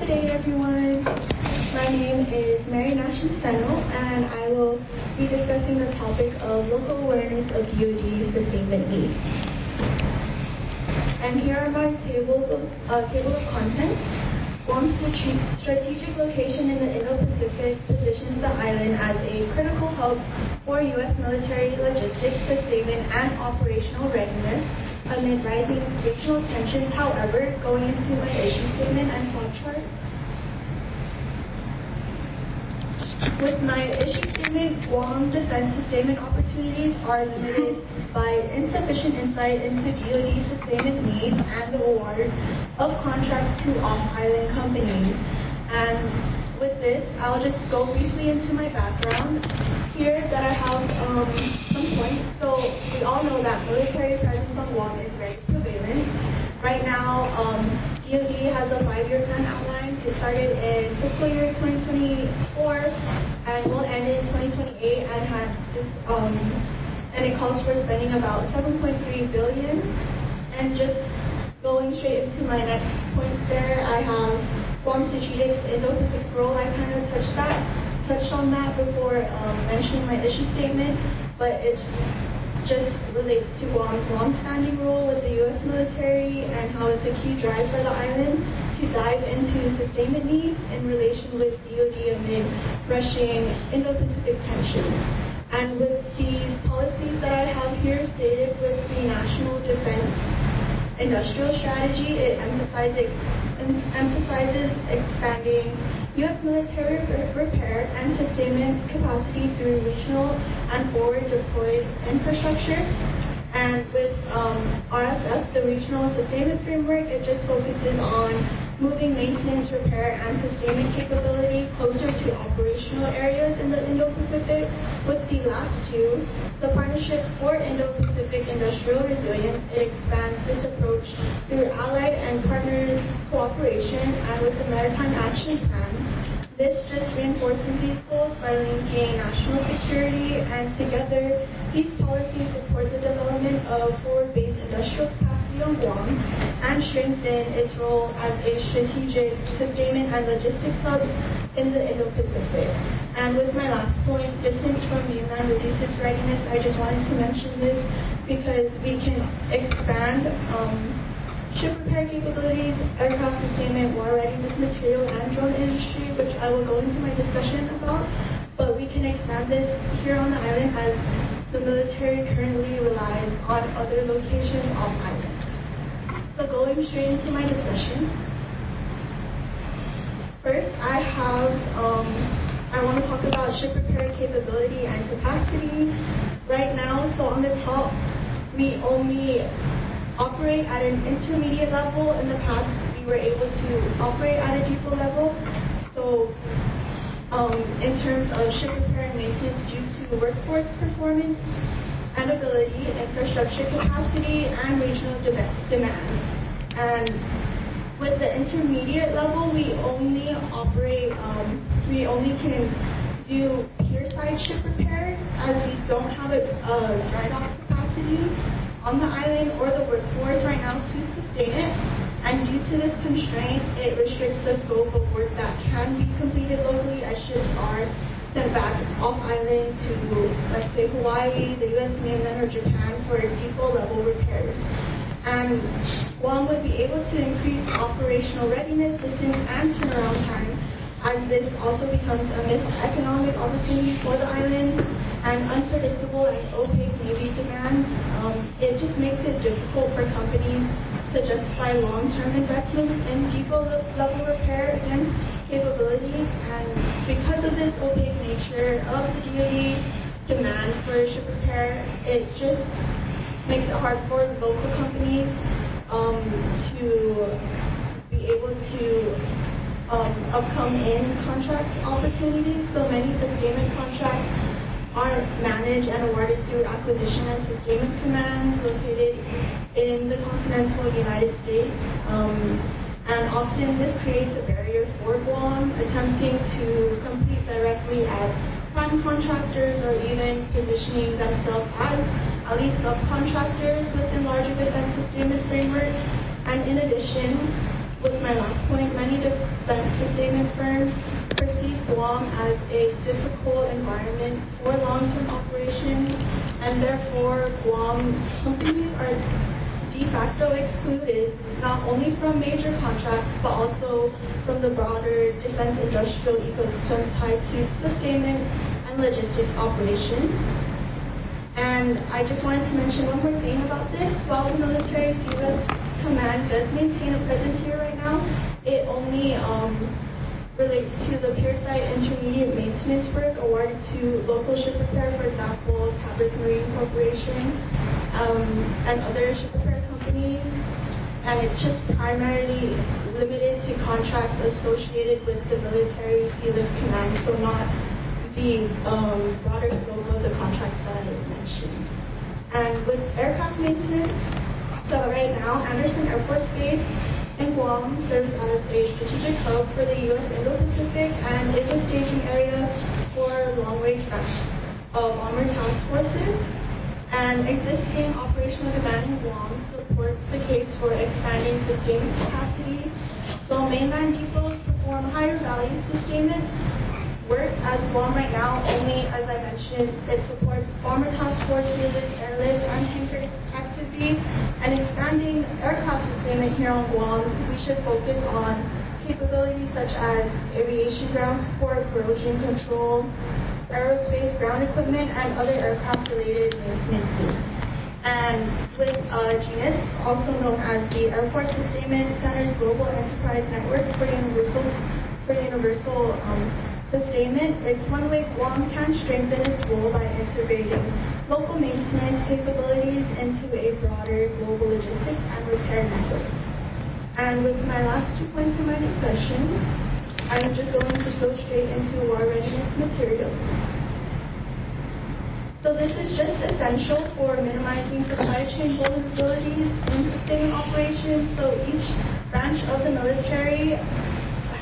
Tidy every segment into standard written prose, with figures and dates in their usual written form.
Good day, everyone. My name is Nancianceno, and I will be discussing the topic of local awareness of DoD sustainment needs. And here are my table of contents. Guam's strategic location in the Indo-Pacific positions the island as a critical hub for U.S. military logistics, sustainment, and operational readiness amid rising regional tensions. However, going into my issue statement and plot chart. With my issue statement, Guam defense sustainment opportunities are limited by insufficient insight into DoD sustainment needs and the award of contracts to off-island companies. And with this, I'll just go briefly into my background. Here that I have some points. So we all know that military presence on Guam is very prevalent. Right now, DoD has a 5-year plan outlined. It started in fiscal year 2024 and will end in 2028 and has this and it calls for spending about $7.3 billion. And just going straight into my next points there, I have Guam's strategic Indo-Pacific role. I kind of touched on that before mentioning my issue statement, but it just relates to Guam's long-standing role with the U.S. military and how it's a key drive for the island to dive into sustainment needs in relation with DoD amid rushing Indo-Pacific tensions. And with these policies that I have here stated with the National Defense Industrial Strategy, it emphasizes expanding U.S. military repair and sustainment capacity through regional and forward deployed infrastructure. And with RSF, the Regional Sustainment Framework, it just focuses on moving maintenance, repair, and sustainment capability closer to operational areas in the Indo-Pacific. With the last two, the Partnership for Indo-Pacific Industrial Resilience, it expands this approach through allied and partner cooperation, and with the Maritime Action Plan, this just reinforces these goals by linking national security, and together these policies support the development of forward-based industrial capacity on Guam and strengthen its role as a strategic sustainment and logistics hub in the Indo-Pacific. And with my last point, distance from mainland reduces readiness, I just wanted to mention this because we can expand ship repair capabilities, aircraft sustainment, war readiness material, and drone industry, which I will go into my discussion about. But we can expand this here on the island as the military currently relies on other locations off island. So going straight into my discussion. First, I want to talk about ship repair capability and capacity. Right now, so on the top, we only operate at an intermediate level. In the past, we were able to operate at a depot level. So in terms of ship repair and maintenance due to workforce performance and ability, infrastructure capacity, and regional demand. And with the intermediate level, we only can do pier-side ship repairs as we don't have a dry dock capacity on the island or the workforce right now to sustain it. And due to this constraint, it restricts the scope of work that can be completed locally as ships are sent back off island to, let's say, Hawaii, the U.S. mainland, or Japan for depot-level repairs. And Guam would be able to increase operational readiness, distance, and turnaround time, as this also becomes a missed economic opportunity for the island and unpredictable and opaque Navy demands. It just makes it difficult for companies to justify long-term investments in depot-level repair and capability. And because of this opaque nature of the DoD demand for ship repair, it just makes it hard for local companies to be able to come in contract opportunities. So many sustainment contracts are managed and awarded through acquisition and sustainment commands located in the continental United States. And often this creates a barrier for Guam attempting to compete directly as prime contractors or even positioning themselves as at least subcontractors within larger defense sustainment frameworks. And in addition, with my last point, many defense a difficult environment for long-term operations, and therefore Guam companies are de facto excluded not only from major contracts but also from the broader defense industrial ecosystem tied to sustainment and logistics operations. And I just wanted to mention one more thing about this. While the military SEALIFT Command does maintain a presence here right now, it only relates to the pier site intermediate maintenance work awarded to local ship repair, for example, Cabot Marine Corporation, and other ship repair companies. And it's just primarily limited to contracts associated with the military SEALIFT Command, so not the broader scope of the contracts that I mentioned. And with aircraft maintenance, so right now, Andersen Air Force Base in Guam serves as a strategic hub for the U.S. Indo-Pacific and is a staging area for long-range bomber task forces. And existing operational demand in Guam supports the case for expanding sustainment capacity. So mainland depots perform higher value sustainment work, as Guam right now only, as I mentioned, it supports bomber task force units, airlift, and tanker activity. And expanding aircraft sustainment here on Guam, we should focus on capabilities such as aviation ground support, corrosion control, aerospace ground equipment, and other aircraft-related maintenance. And with GENIS, also known as the Air Force Sustainment Center's Global Enterprise Network for Universal Sustainment, it's one way Guam can strengthen its role by integrating local maintenance capabilities into a broader global logistics and repair network. And with my last 2 points in my discussion, I'm just going to go straight into war readiness material. So this is just essential for minimizing supply chain vulnerabilities in sustainment operations. So each branch of the military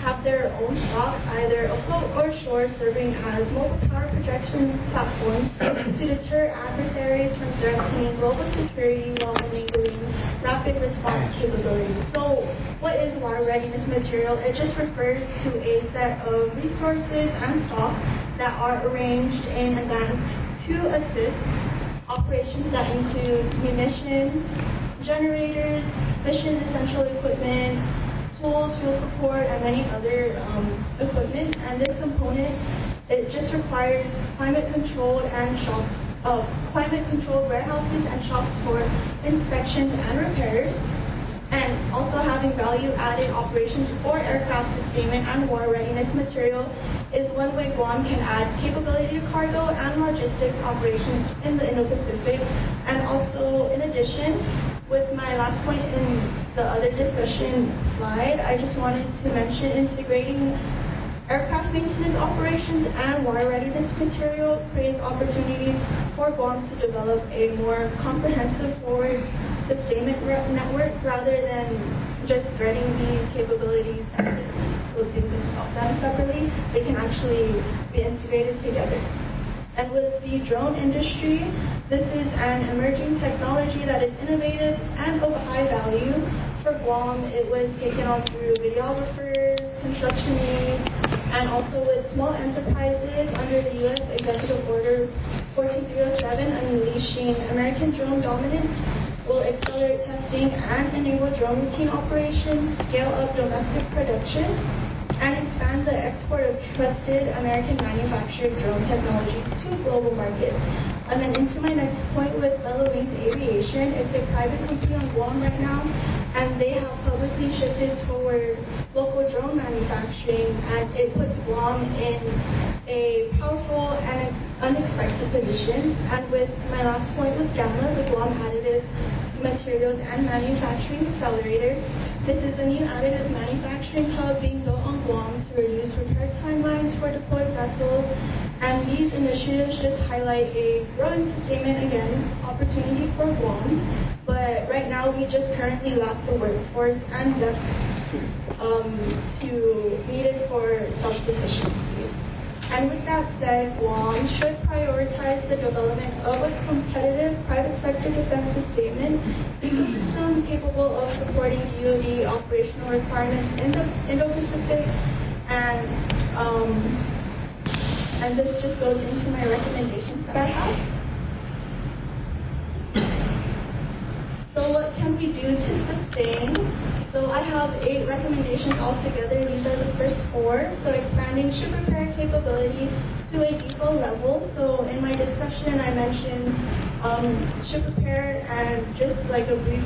have their own stocks, either afloat or shore, serving as mobile power projection platforms to deter adversaries from threatening global security while enabling rapid response capabilities. So what is war readiness material? It just refers to a set of resources and stock that are arranged in advance to assist operations that include munitions, generators, mission essential equipment, tools, fuel support, and many other equipment. And this component, it just requires climate-controlled warehouses and shops for inspections and repairs, and also having value-added operations for aircraft sustainment and war readiness material is one way Guam can add capability to cargo and logistics operations in the Indo-Pacific. And also, in addition, with my last point in the other discussion slide, I just wanted to mention integrating aircraft maintenance operations and war readiness material creates opportunities for Guam to develop a more comprehensive forward sustainment network rather than just threading these capabilities and looking at them separately. They can actually be integrated together. And with the drone industry, this is an emerging technology that is innovative and of high value. For Guam, it was taken on through videographers, construction needs, and also with small enterprises under the U.S. Executive Order 14307 unleashing American drone dominance will accelerate testing and enable drone routine operations, scale up domestic production, and expand the export of trusted American manufactured drone technologies to global markets. And then into my next point with Bella Wings Aviation, it's a private company on Guam right now, and they have publicly shifted toward local drone manufacturing, and it puts Guam in a powerful and unexpected position. And with my last point with GAMA, the Guam Additive Materials and Manufacturing Accelerator, this is a new additive manufacturing hub being built on Guam to reduce repair timelines for deployed vessels. And these initiatives just highlight a growing sustainment, again, opportunity for Guam. But right now, we just currently lack the workforce and depth needed for self-sufficiency. And with that said, Guam should prioritize the development of a competitive private sector defense sustainment ecosystem capable of supporting DoD operational requirements in the Indo-Pacific. And and this just goes into my recommendations that I have. So what can we do to sustain? So I have 8 recommendations altogether. These are the first 4. So expanding ship repair capability to a depot level. So in my discussion, I mentioned ship repair and just like a brief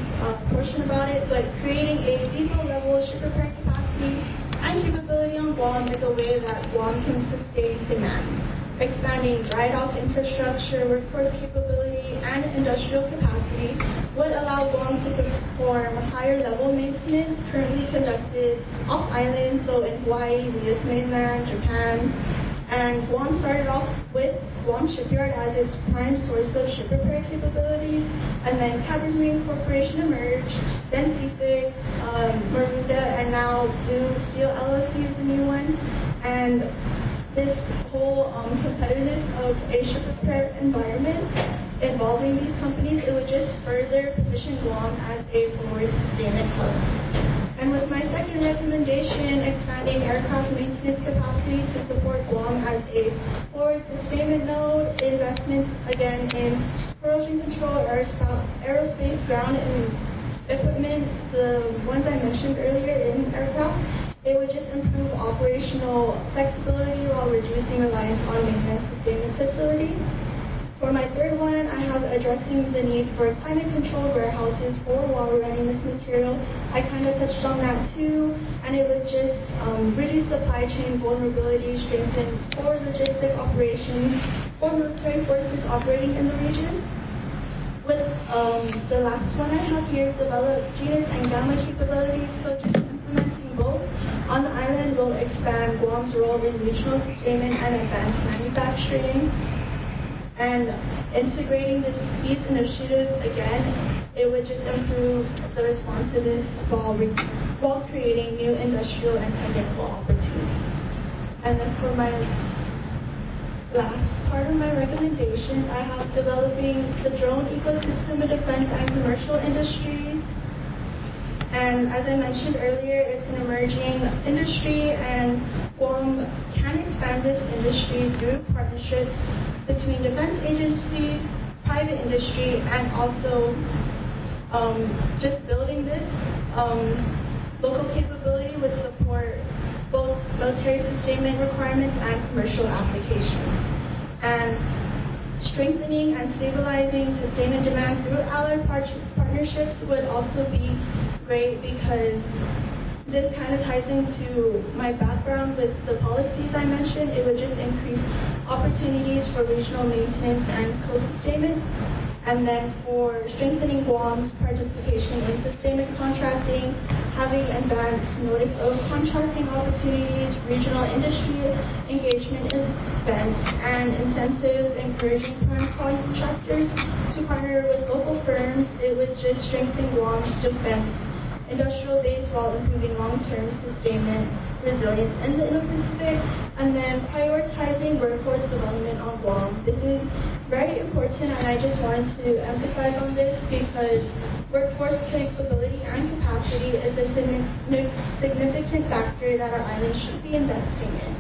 portion about it, but creating a depot level ship repair capacity and capability on Guam is a way that Guam can sustain demand. Expanding dry dock infrastructure, workforce capability, and industrial capacity would allow Guam to perform higher level maintenance currently conducted off-island, so in Hawaii, the US mainland, Japan. And Guam started off with Guam Shipyard as its prime source of ship repair capabilities, and then Cabbage Marine Corporation emerged, then CFIX, Maruda, and now Blue Steel LLC is the new one. And this whole competitiveness of a ship repair environment involving these companies, it would just further position Guam as a forward sustainment hub. And with my second recommendation, expanding aircraft maintenance capacity to support Guam as a forward sustainment node, investments again in corrosion control, aerospace, ground, and equipment, the ones I mentioned earlier in aircraft, it would just improve operational flexibility while reducing reliance on maintenance sustainment facilities. For my third one, I have addressing the need for climate-controlled warehouses for water running this material. I kind of touched on that too, and it would just reduce supply chain vulnerability, strengthen core logistic operations for military forces operating in the region. With the last one I have here, develop genus and gamma capabilities, so just implementing both on the island will expand Guam's role in regional sustainment and advanced manufacturing. And integrating these initiatives, again, it would just improve the responsiveness while creating new industrial and technical opportunities. And then for my last part of my recommendations, I have developing the drone ecosystem in defense and commercial industries. And as I mentioned earlier, it's an emerging industry, and Guam can expand this industry through partnerships between defense agencies, private industry, and also just building this local capability would support both military sustainment requirements and commercial applications. And strengthening and stabilizing sustainment demand through allied partnerships would also be great, because this kind of ties into my background with the policies I mentioned. It would just increase opportunities for regional maintenance and co-sustainment. And then for strengthening Guam's participation in sustainment contracting, having advanced notice of contracting opportunities, regional industry engagement events, and incentives encouraging prime contractors to partner with local firms, it would just strengthen Guam's defense industrial base while improving long-term sustainment resilience in the Indo-Pacific. And then prioritizing workforce development on Guam. This is very important, and I just wanted to emphasize on this because workforce capability and capacity is a significant factor that our island should be investing in.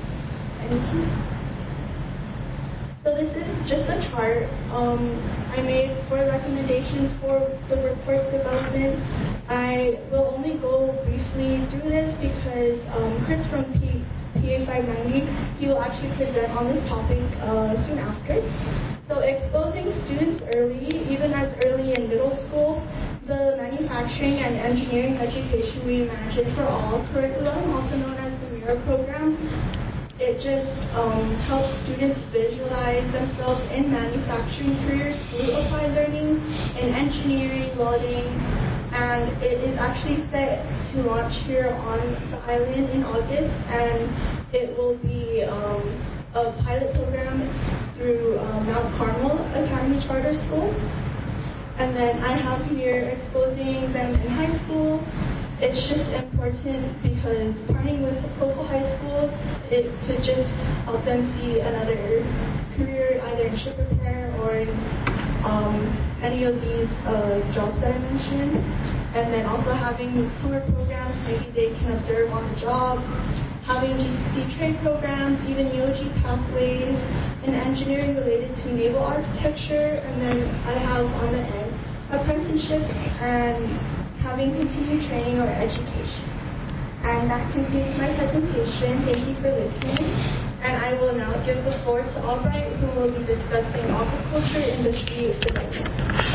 Thank you. So this is just a chart I made for recommendations for the workforce development. I will only go briefly through this because Chris from PA 590, he will actually present on this topic soon after. So exposing students early, even as early in middle school, the manufacturing and engineering education reimagined for all curriculum, also known as the MIRA program. It just helps students visualize themselves in manufacturing careers through applied learning in engineering, welding, and it is actually set to launch here on the island in August, and it will be a pilot program through Mount Carmel Academy Charter School. And then I have here exposing them in high school. It's just important because partnering with local high schools, it could just help them see another career either in ship repair or in any of these jobs that I mentioned. And then also having summer programs, maybe they can observe on the job, having GCC trade programs, even UOG pathways, and engineering related to naval architecture, and then I have on the end apprenticeships and having continued training or education. And that concludes my presentation. Thank you for listening. And I will now give the floor to Albright, who will be discussing aquaculture industry development.